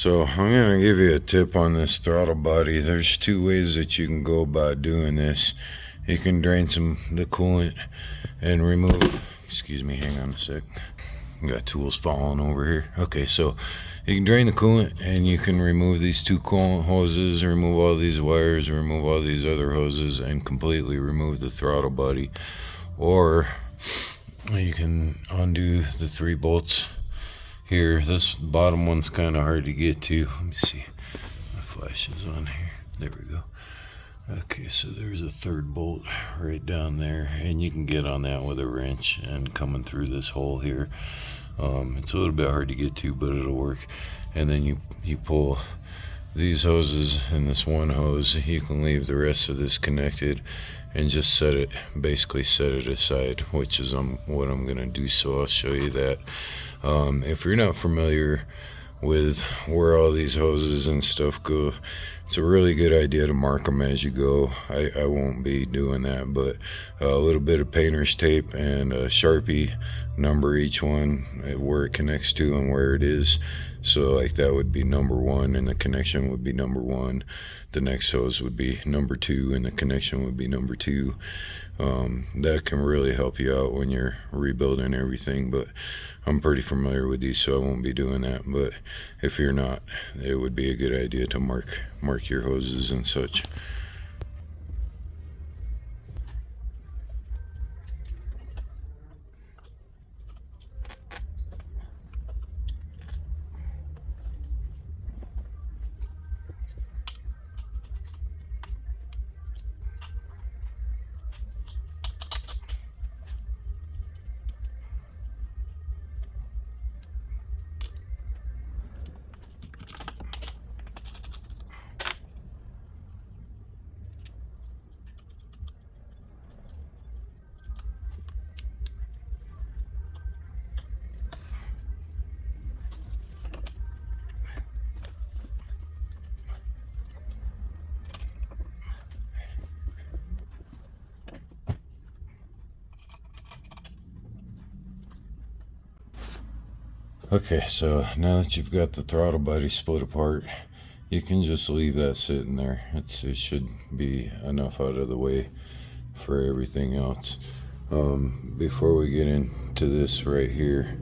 So I'm going to give you a tip on this throttle body. There's two ways that you can go about doing this. You can drain the coolant and remove, excuse me, hang on a sec. I got tools falling over here. Okay, so you can drain the coolant and you can remove these two coolant hoses, remove all these wires, remove all these other hoses, and completely remove the throttle body. Or you can undo the 3 bolts here. This bottom one's kind of hard to get to. Let me see. My flash is on here. There we go. Okay, so there's a 3rd bolt right down there, and you can get on that with a wrench and coming through this hole here. It's a little bit hard to get to, but it'll work. And then you pull these hoses and this one hose. You can leave the rest of this connected and just basically set it aside, which is what I'm gonna do. So I'll show you that. If you're not familiar with where all these hoses and stuff go, it's a really good idea to mark them as you go. I won't be doing that, but a little bit of painter's tape and a Sharpie, number each one where it connects to and where it is. So like that would be number 1 and the connection would be number 1. The next hose would be number 2 and the connection would be number 2. That can really help you out when you're rebuilding everything, but I'm pretty familiar with these, so I won't be doing that. But if you're not, it would be a good idea to mark your hoses and such. Okay, so now that you've got the throttle body split apart, you can just leave that sitting there. It should be enough out of the way for everything else. Before we get into this right here,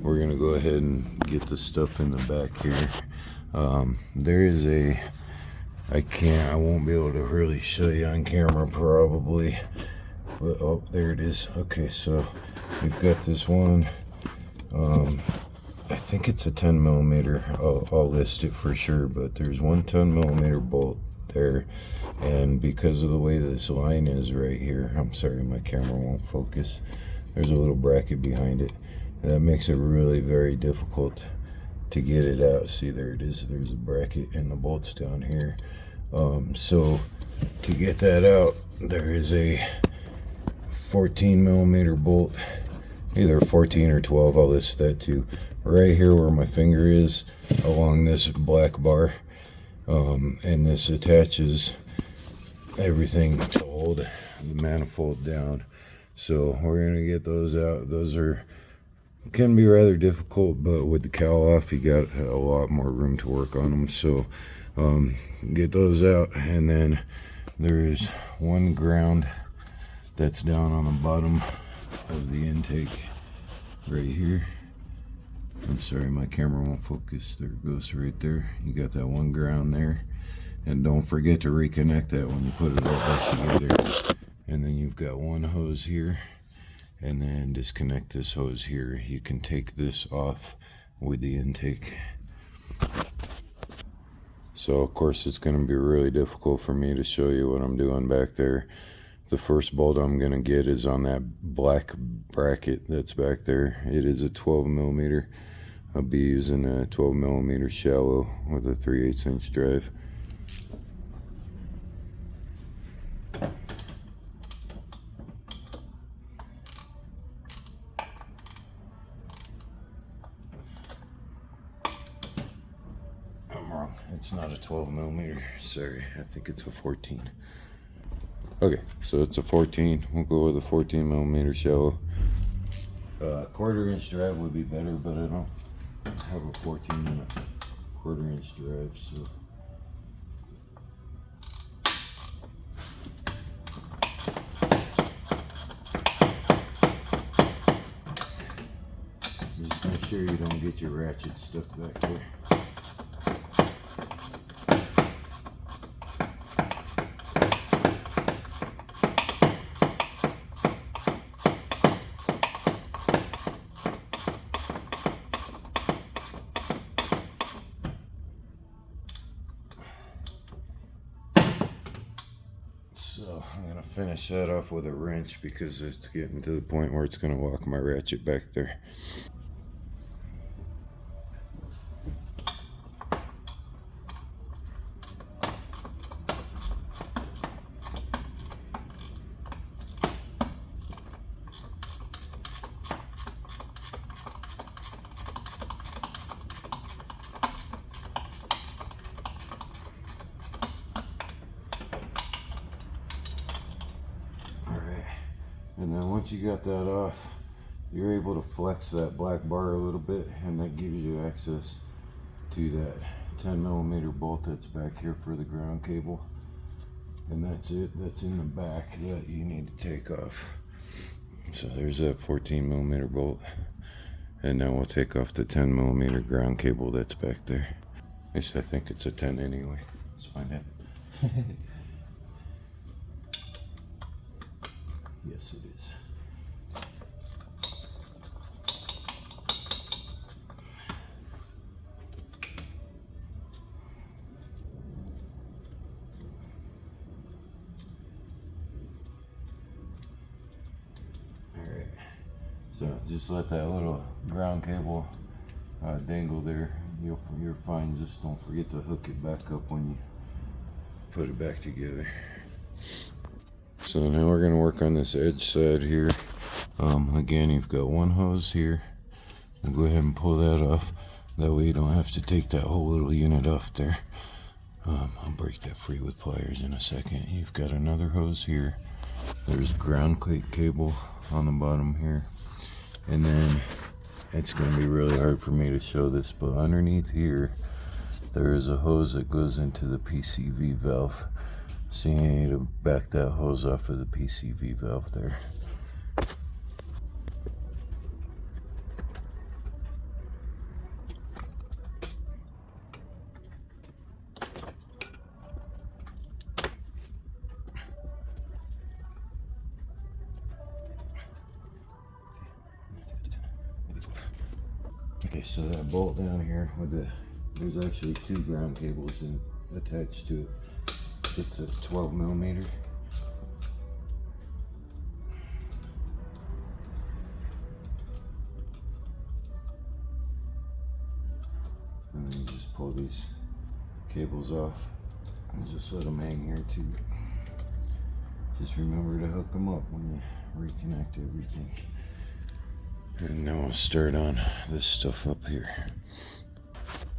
we're gonna go ahead and get the stuff in the back here. There is I won't be able to really show you on camera probably, but oh, there it is. Okay, so we've got this one. I think it's a 10 millimeter. I'll list it for sure, but there's one 10 millimeter bolt there, and because of the way this line is right here, I'm sorry my camera won't focus, there's a little bracket behind it, and that makes it really very difficult to get it out. See, there it is. There's a bracket and the bolts down here. So to get that out, there is a 14 millimeter bolt, either 14 or 12, I'll list that too, right here where my finger is along this black bar. And this attaches everything to hold the manifold down. So we're gonna get those out. Those can be rather difficult, but with the cowl off, you got a lot more room to work on them. So get those out, and then there's one ground that's down on the bottom of the intake right here. I'm sorry my camera won't focus. There it goes right there. You got that one ground there, and don't forget to reconnect that when you put it all back together. And then you've got one hose here, and then disconnect this hose here. You can take this off with the intake. So of course it's going to be really difficult for me to show you what I'm doing back there. The first bolt I'm going to get is on that black bracket that's back there. It is a 12 millimeter. I'll be using a 12 millimeter shallow with a 3/8 inch drive. I'm wrong. It's not a 12 millimeter. Sorry, I think it's a 14. Okay, so it's a 14. We'll go with a 14 millimeter shallow. 1/4 inch drive would be better, but I don't have a 14 in a 1/4" drive, so. Just make sure you don't get your ratchet stuck back there. So I'm going to finish that off with a wrench because it's getting to the point where it's going to lock my ratchet back there. And then once you got that off, you're able to flex that black bar a little bit, and that gives you access to that 10mm bolt that's back here for the ground cable. And that's it, that's in the back that you need to take off. So there's that 14mm bolt. And now we'll take off the 10mm ground cable that's back there. At least I think it's a 10 anyway. Let's find out. Yes, it is. Alright, so just let that little ground cable dangle there. You're fine. Just don't forget to hook it back up when you put it back together. So now we're going to work on this edge side here. Again, you've got one hose here. We'll go ahead and pull that off. That way you don't have to take that whole little unit off there. I'll break that free with pliers in a second. You've got another hose here. There's ground plate cable on the bottom here. And then it's going to be really hard for me to show this, but underneath here there is a hose that goes into the PCV valve. So you need to back that hose off of the PCV valve there. Okay, so that bolt down here with there's actually 2 ground cables attached to it. It's a 12mm. And then you just pull these cables off and just let them hang here too. Just remember to hook them up when you reconnect everything. And now we'll start on this stuff up here.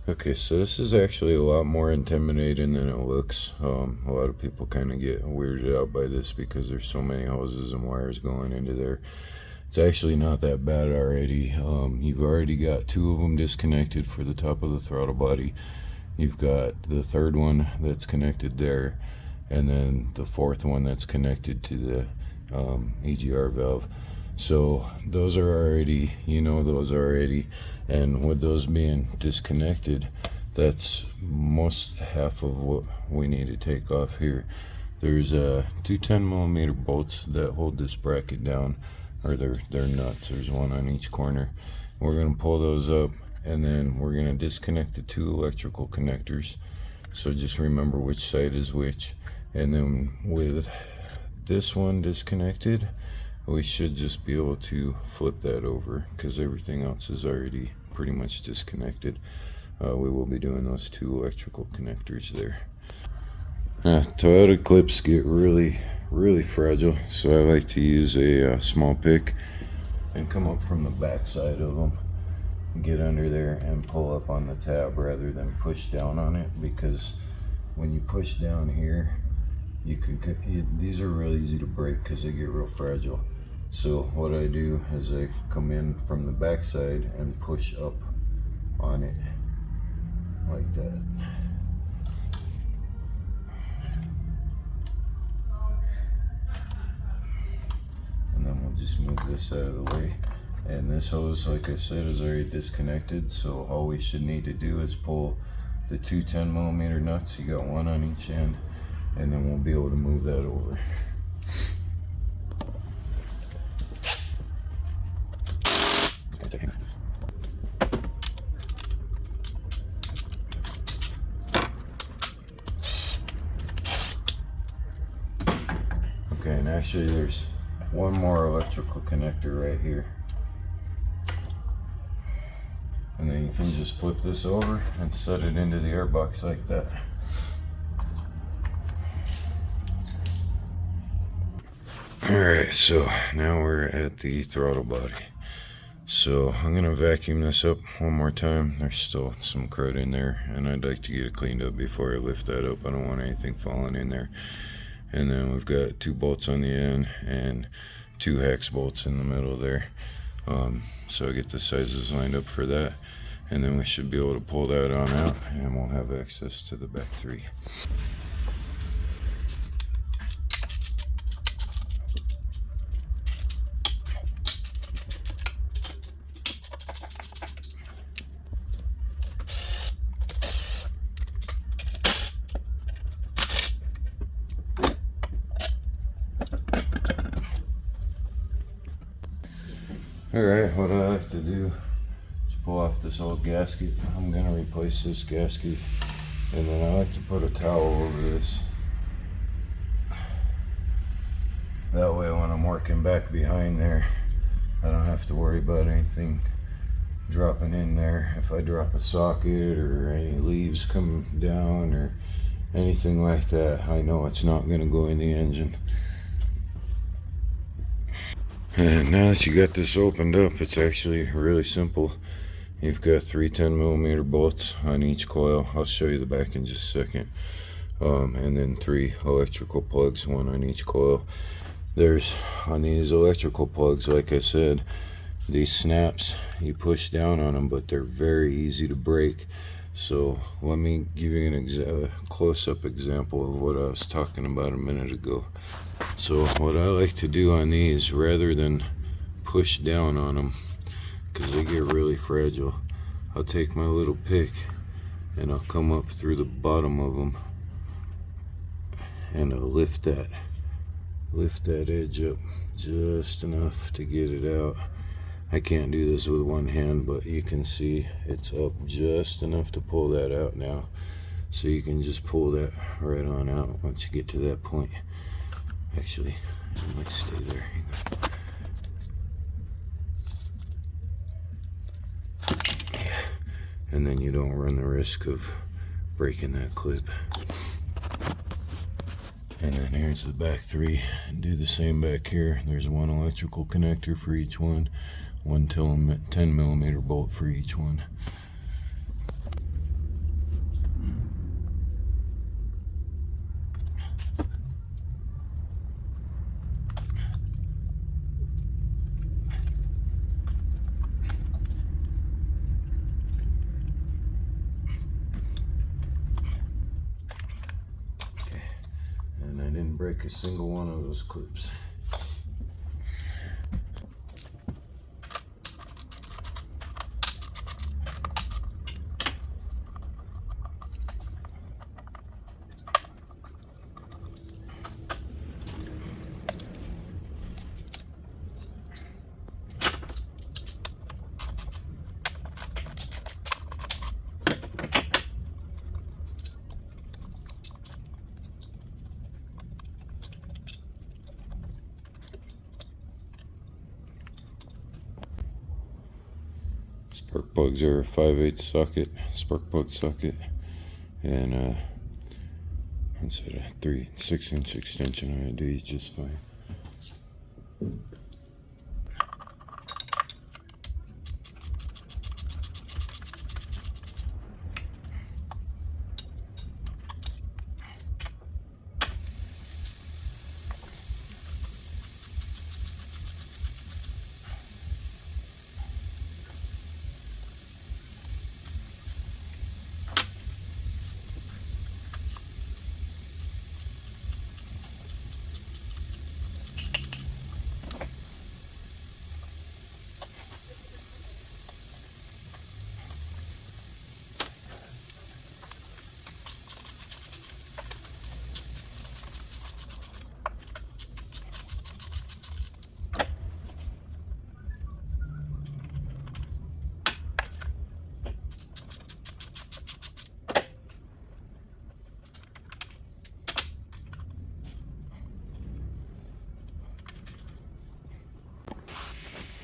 Okay, so this is actually a lot more intimidating than it looks. A lot of people kind of get weirded out by this because there's so many hoses and wires going into there. It's actually not that bad already. You've already got 2 of them disconnected for the top of the throttle body. You've got the 3rd one that's connected there, and then the 4th one that's connected to the EGR valve. So those are already, those already, and with those being disconnected, that's most half of what we need to take off here. There's 2 10mm bolts that hold this bracket down, or they're nuts. There's one on each corner. We're going to pull those up, and then we're going to disconnect the 2 electrical connectors. So just remember which side is which, and then with this one disconnected, we should just be able to flip that over because everything else is already pretty much disconnected. We will be doing those 2 electrical connectors there. Toyota clips get really fragile, so I like to use a small pick and come up from the back side of them, get under there and pull up on the tab rather than push down on it, because when you push down here, these are real easy to break because they get real fragile. So what I do is I come in from the back side and push up on it like that. And then we'll just move this out of the way. And this hose, like I said, is already disconnected, so all we should need to do is pull the two 10mm nuts. You got one on each end, and then we'll be able to move that over. Okay, and actually there's one more electrical connector right here. And then you can just flip this over and set it into the airbox like that. Alright, so now we're at the throttle body. So I'm going to vacuum this up one more time. There's still some crud in there, and I'd like to get it cleaned up before I lift that up. I don't want anything falling in there. And then we've got 2 bolts on the end and 2 hex bolts in the middle there. So I get the sizes lined up for that, and then we should be able to pull that on out, and we'll have access to the back 3. Alright, what I like to do is pull off this old gasket. I'm going to replace this gasket, and then I like to put a towel over this. That way when I'm working back behind there, I don't have to worry about anything dropping in there. If I drop a socket or any leaves come down or anything like that, I know it's not going to go in the engine. And now that you got this opened up, it's actually really simple. You've got 3 10mm bolts on each coil. I'll show you the back in just a second. And then 3 electrical plugs, 1 on each coil. There's, on these electrical plugs, like I said, these snaps, you push down on them, but they're very easy to break. So let me give you a close-up example of what I was talking about a minute ago. So what I like to do on these, rather than push down on them, because they get really fragile, I'll take my little pick and I'll come up through the bottom of them and I'll lift that edge up just enough to get it out. I can't do this with one hand, but you can see it's up just enough to pull that out now. So you can just pull that right on out once you get to that point. Actually, it might stay there. Yeah. And then you don't run the risk of breaking that clip. And then here's the back 3. And do the same back here. There's 1 electrical connector for each one. 1 10mm bolt for each one. Okay. And I didn't break a single one of those clips. Spark plugs are a 5/8 socket, spark plug socket, and instead of 6-inch extension, I do just fine.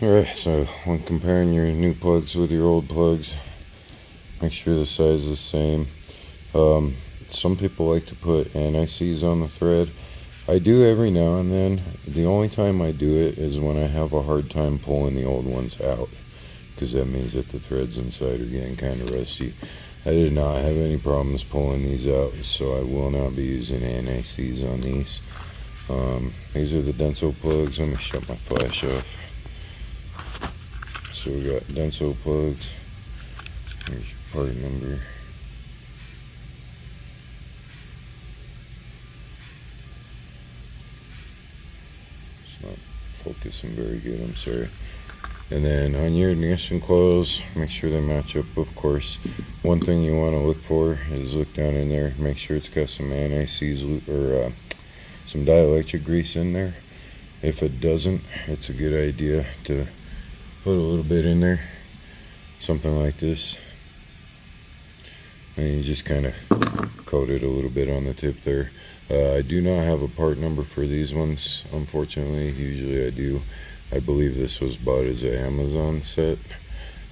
Alright, so when comparing your new plugs with your old plugs, make sure the size is the same. Some people like to put anti-seize on the thread. I do every now and then. The only time I do it is when I have a hard time pulling the old ones out, because that means that the threads inside are getting kind of rusty. I did not have any problems pulling these out, so I will not be using anti-seize on these. These are the Denso plugs. Let me shut my flash off. So we got Denso plugs. Here's your part number. It's not focusing very good, I'm sorry. And then on your ignition coils, make sure they match up, of course. One thing you want to look for is look down in there, make sure it's got some anti-seize or some dielectric grease in there. If it doesn't, it's a good idea to put a little bit in there, something like this, and you just kind of coat it a little bit on the tip there. I do not have a part number for these ones, unfortunately. Usually I do. I believe this was bought as an Amazon set.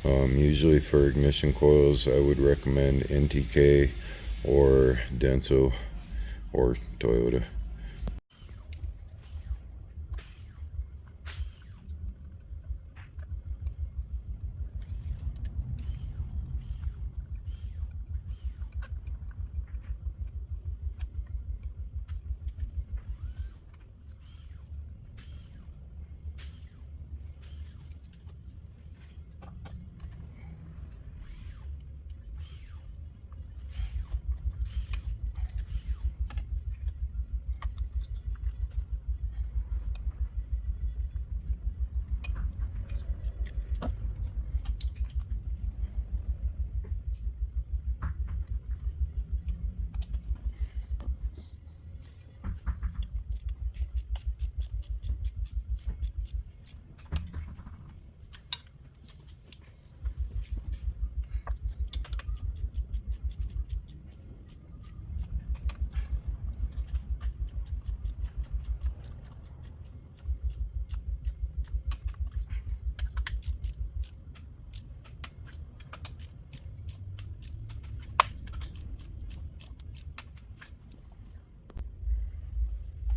Usually for ignition coils, I would recommend NTK or Denso or Toyota.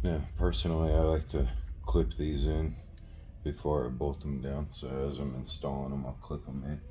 Yeah, personally I like to clip these in before I bolt them down, so as I'm installing them I'll clip them in.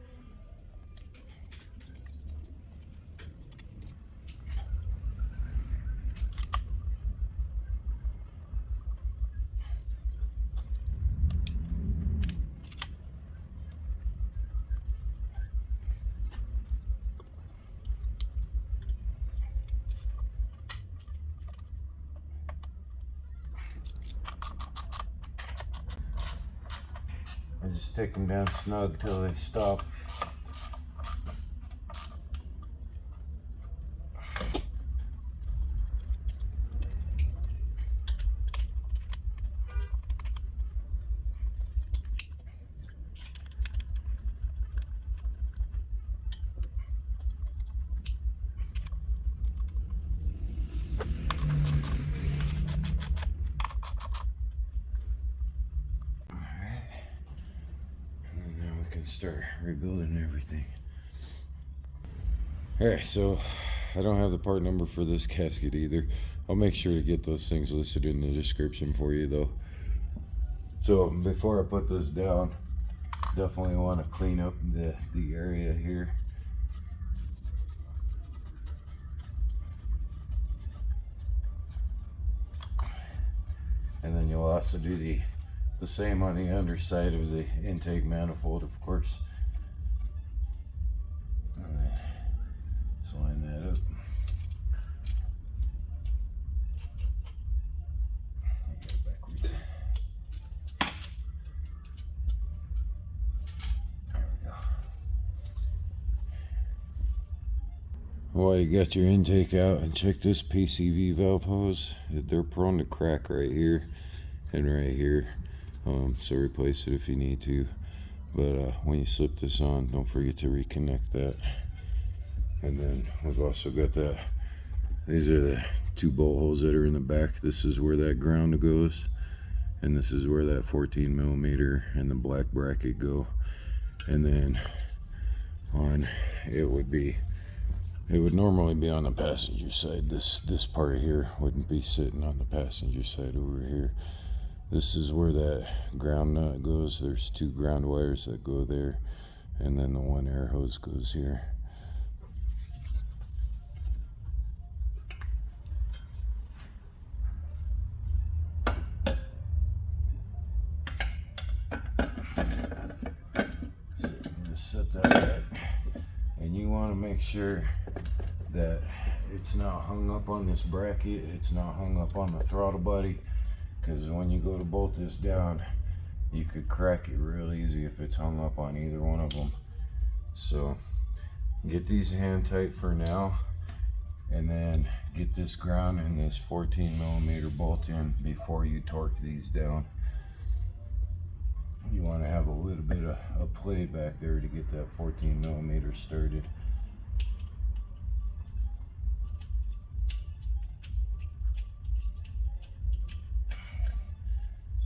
I just take them down snug till they stop. Can start rebuilding everything. Alright, so I don't have the part number for this gasket either. I'll make sure to get those things listed in the description for you though. So before I put this down, definitely want to clean up the area here. And then you'll also do the same on the underside of the intake manifold, of course. Let's line that up. Backwards. There we go. While you got your intake out, and check this PCV valve hose. They're prone to crack right here and right here. So replace it if you need to, but when you slip this on, don't forget to reconnect that. And then we've also got that, these are the two bolt holes that are in the back. This is where that ground goes, and this is where that 14 millimeter and the black bracket go. And then on, it would normally be on the passenger side. This part here wouldn't be sitting on the passenger side over here. This is where that ground nut goes. There's 2 ground wires that go there, and then the 1 air hose goes here. So just set that back, and you want to make sure that it's not hung up on this bracket, it's not hung up on the throttle body, because when you go to bolt this down, you could crack it real easy if it's hung up on either one of them. So get these hand tight for now, and then get this ground and this 14 millimeter bolt in before you torque these down. You want to have a little bit of play back there to get that 14 millimeter started.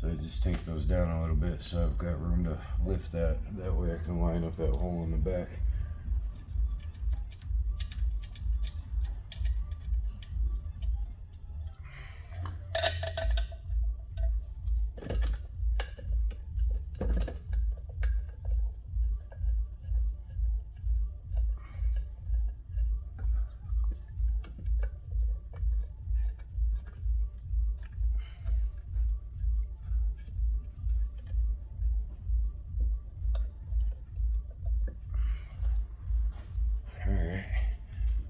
So I just take those down a little bit so I've got room to lift that. That way I can line up that hole in the back.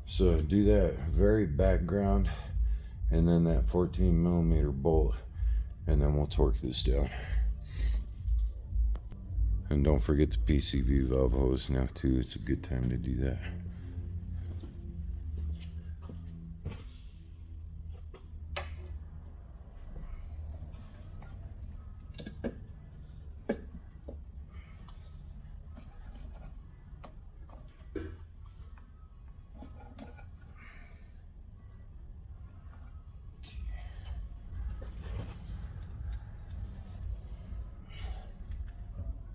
So do that very background, and then that 14 millimeter bolt, and then we'll torque this down. And don't forget the PCV valve hose now too. It's a good time to do that.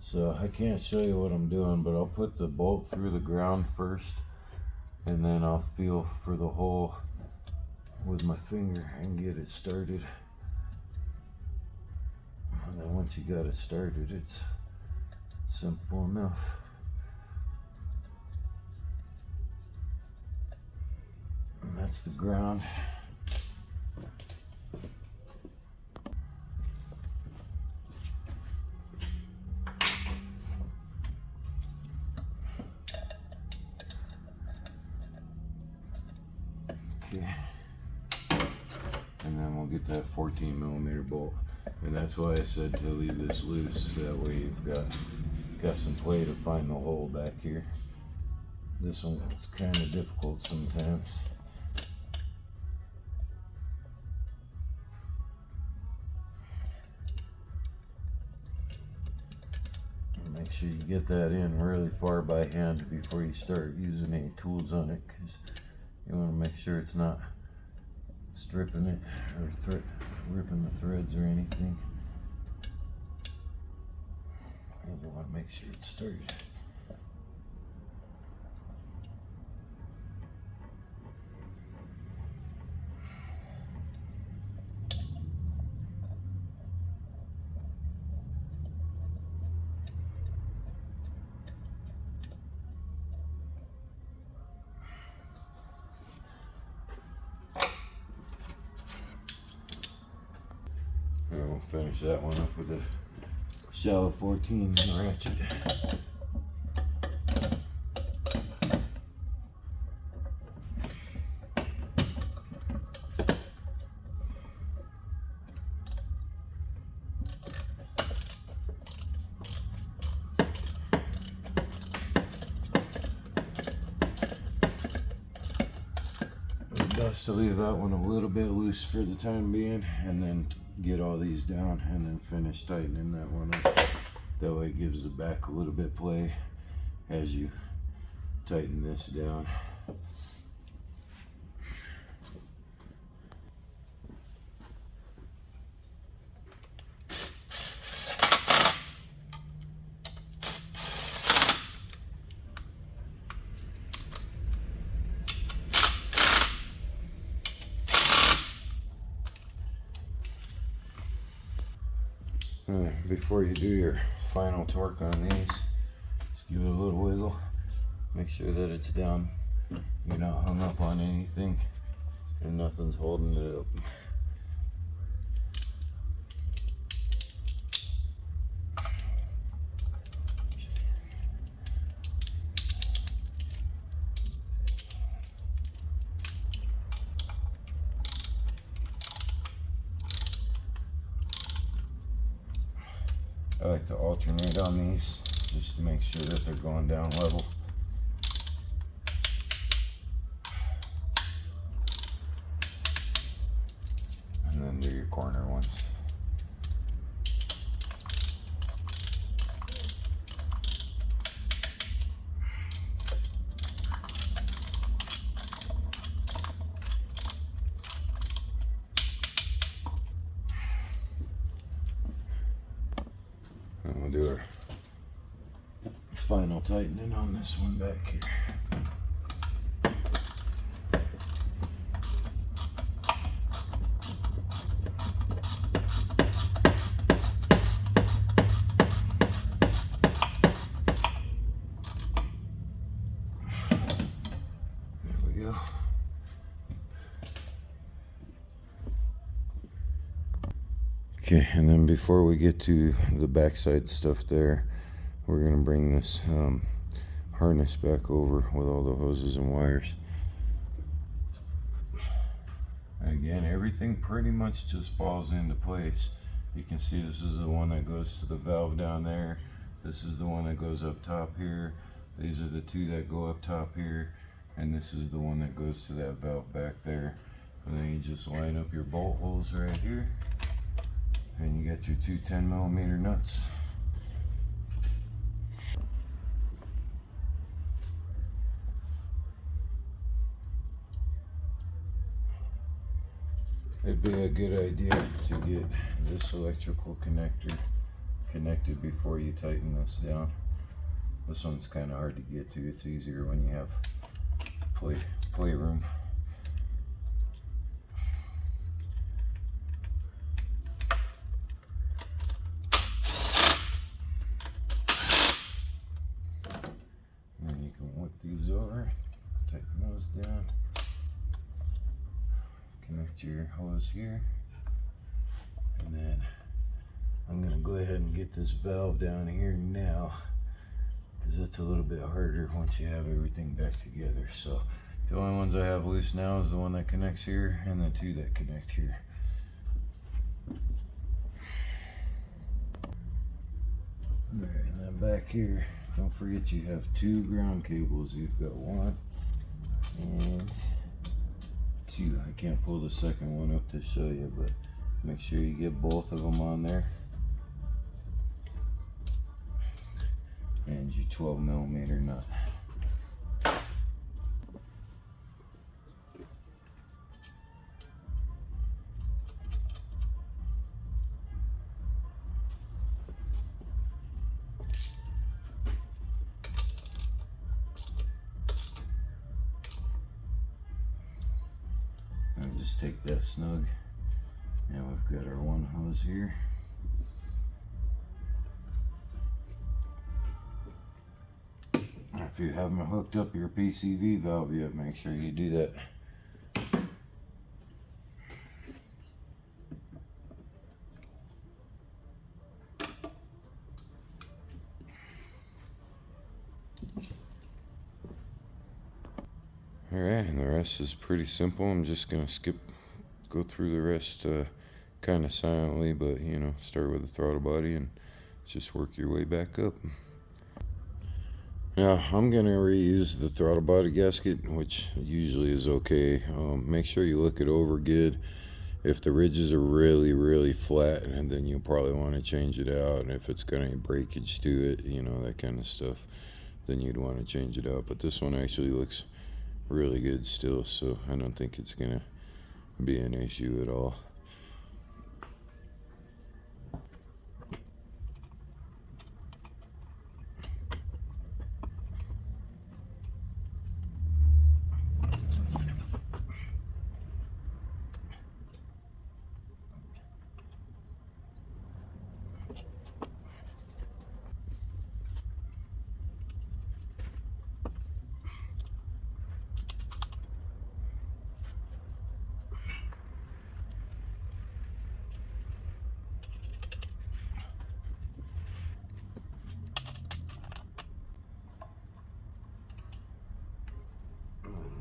So I can't show you what I'm doing, but I'll put the bolt through the ground first, and then I'll feel for the hole with my finger and get it started. And then once you got it started, it's simple enough. And that's the ground. Okay, and then we'll get that 14 millimeter bolt, and that's why I said to leave this loose. That way you've got some play to find the hole back here. This one is kind of difficult sometimes. Make sure you get that in really far by hand before you start using any tools on it, because you want to make sure it's not stripping it or ripping the threads or anything. And you want to make sure it's started. And we'll finish that one up with a shallow 14 ratchet. Best to leave that one a little bit loose for the time being, and then get all these down and then finish tightening that one up. That way it gives the back a little bit play as you tighten this down. Before you do your final torque on these, just give it a little wiggle. Make sure that it's down. You're not hung up on anything and nothing's holding it up. I like to alternate on these just to make sure that they're going down level. And then do your corner ones. And we'll do our final tightening on this one back here. There we go. Okay, and then before we get to the backside stuff there, we're going to bring this harness back over with all the hoses and wires. Again, everything pretty much just falls into place. You can see this is the one that goes to the valve down there. This is the one that goes up top here. These are the two that go up top here. And this is the one that goes to that valve back there. And then you just line up your bolt holes right here. And you got your two 10mm nuts. It'd be a good idea to get this electrical connector connected before you tighten this down. This one's kind of hard to get to. It's easier when you have playroom. And you can whip these over, tighten those down. Connect your hose here, and then I'm going to go ahead and get this valve down here now, because it's a little bit harder once you have everything back together. So the only ones I have loose now is the one that connects here and the two that connect here. Alright, and then back here, don't forget you have two ground cables. You've got one and two. I can't pull the second one up to show you, but make sure you get both of them on there. And your 12mm nut. Just take that snug, and we've got our one hose here. If you haven't hooked up your PCV valve yet, make sure you do that. Alright, and the rest is pretty simple. I'm just going to go through the rest kind of silently, but you know, start with the throttle body and just work your way back up. Now, I'm going to reuse the throttle body gasket, which usually is okay. Make sure you look it over good. If the ridges are really flat, and then you'll probably want to change it out. And if it's got any breakage to it, you know, that kind of stuff, then you'd want to change it out. But this one actually looks really good still, so I don't think it's gonna be an issue at all.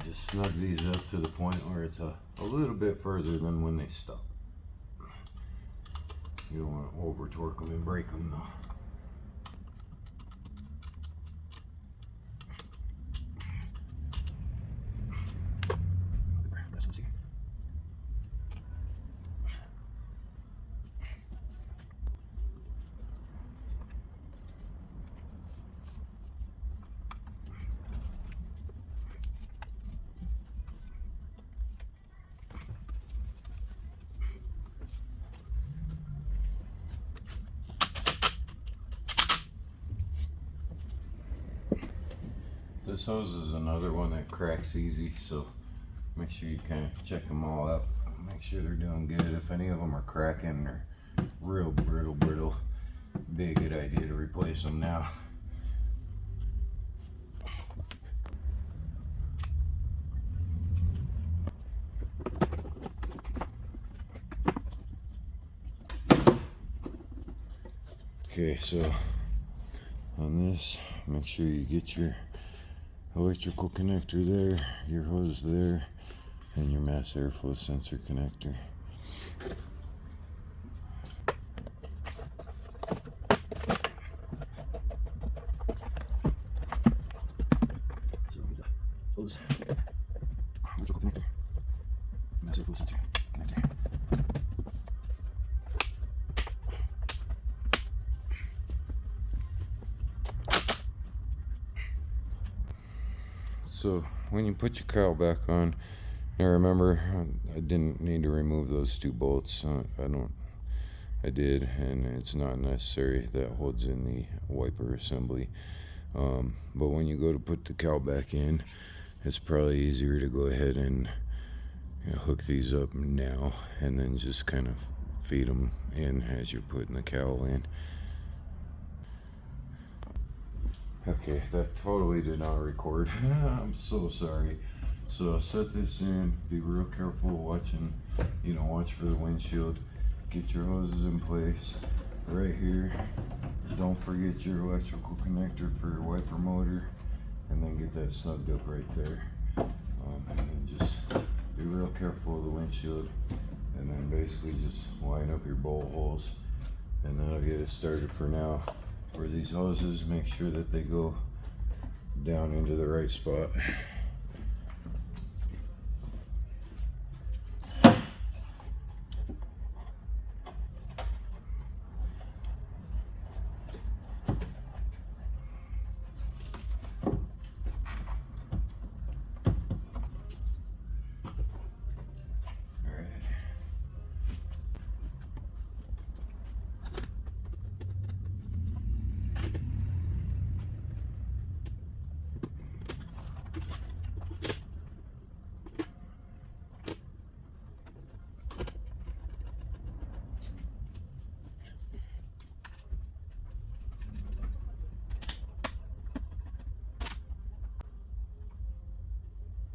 Just snug these up to the point where it's a little bit further than when they stop. You don't want to over torque them and break them though. This hose is another one that cracks easy, so make sure you kind of check them all out. Make sure they're doing good. If any of them are cracking or real brittle, be a good idea to replace them now. Okay, so on this, make sure you get your electrical connector there, your hose there, and your mass airflow sensor connector. So the hose, electrical connector, mass airflow sensor connector. So when you put your cowl back on, now remember, I didn't need to remove those two bolts. I did, and it's not necessary. That holds in the wiper assembly. But when you go to put the cowl back in, it's probably easier to go ahead and hook these up now, and then just kind of feed them in as you're putting the cowl in. Okay, that totally did not record. I'm so sorry. So set this in, be real careful watching, watch for the windshield. Get your hoses in place right here. Don't forget your electrical connector for your wiper motor, and then get that snugged up right there. And then just be real careful of the windshield, and then basically just line up your bolt holes, and that'll get it started for now. For these hoses, make sure that they go down into the right spot.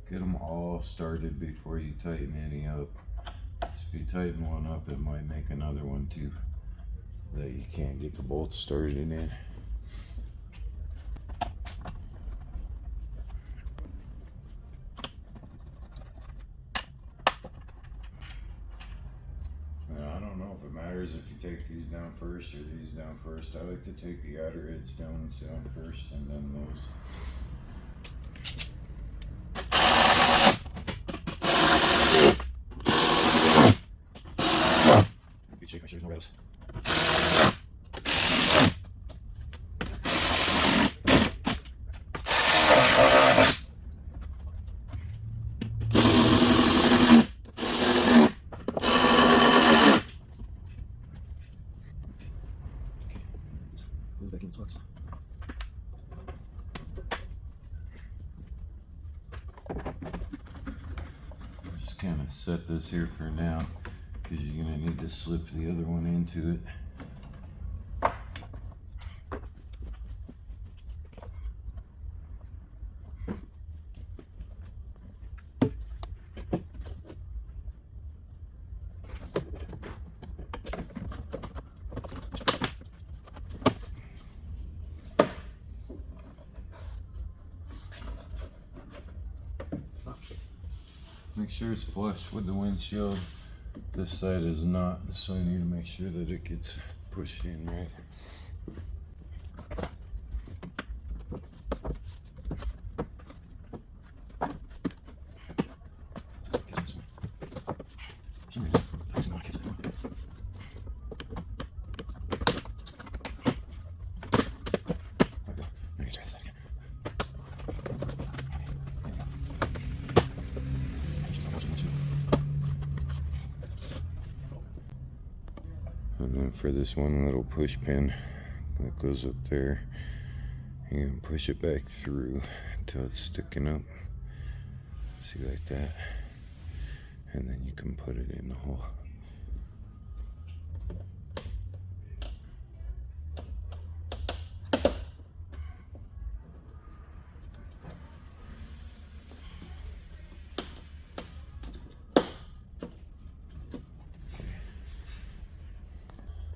Get them all started before you tighten any up. If you tighten one up, it might make another one too that you can't get the bolts started in. And I don't know if it matters if you take these down first or these down first. I like to take the outer edge down first, and then those. Shake, make sure there's no rattles. Move back in the slots. Just kind of set this here for now, because you're going to need to slip the other one into it. sure it's flush with the windshield. This side is not, so I need to make sure that it gets pushed in right. And then for this one little push pin that goes up there, you can push it back through until it's sticking up. See, like that. And then you can put it in the hole.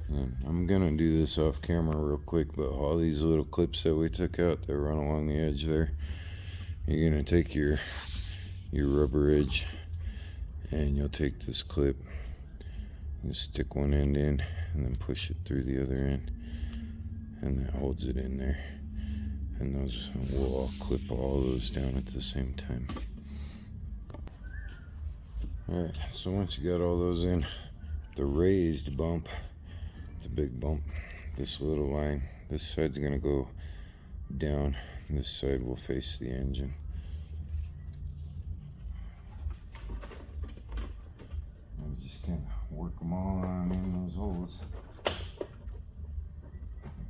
And I'm gonna do this off camera real quick, but all these little clips that we took out that run along the edge there, you're gonna take your rubber edge and you'll take this clip, you stick one end in and then push it through the other end, and that holds it in there. And those, we'll all clip all those down at the same time. Alright, so once you got all those in, the raised bump, the big bump, this little line, this side's gonna go down, this side will face the engine. And we just kind of work them all on in those holes. I think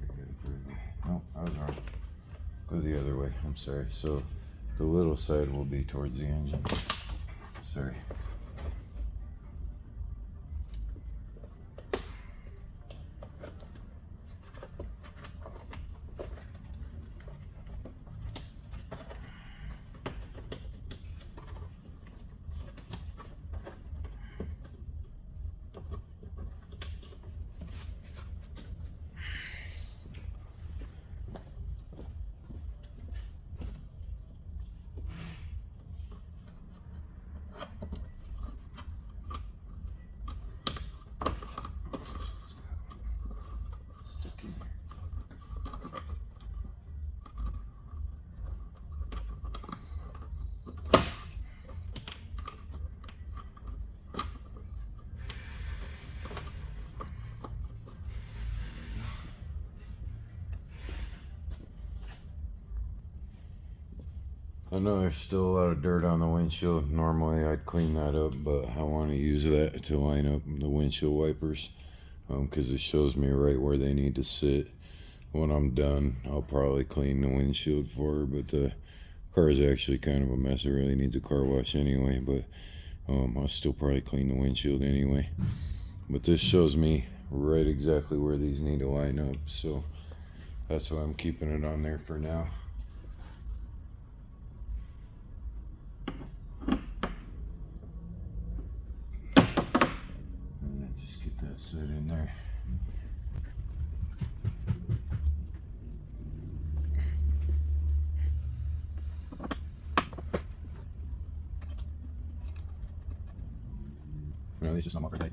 I got it through there. Nope, I was wrong. Go the other way, I'm sorry. So the little side will be towards the engine. Sorry. I know there's still a lot of dirt on the windshield. Normally I'd clean that up, but I want to use that to line up the windshield wipers, because it shows me right where they need to sit. When I'm done, I'll probably clean the windshield for her, but the car is actually kind of a mess. It really needs a car wash anyway, but I'll still probably clean the windshield anyway. But this shows me right exactly where these need to line up, so that's why I'm keeping it on there for now. Set in there. No, these just not right.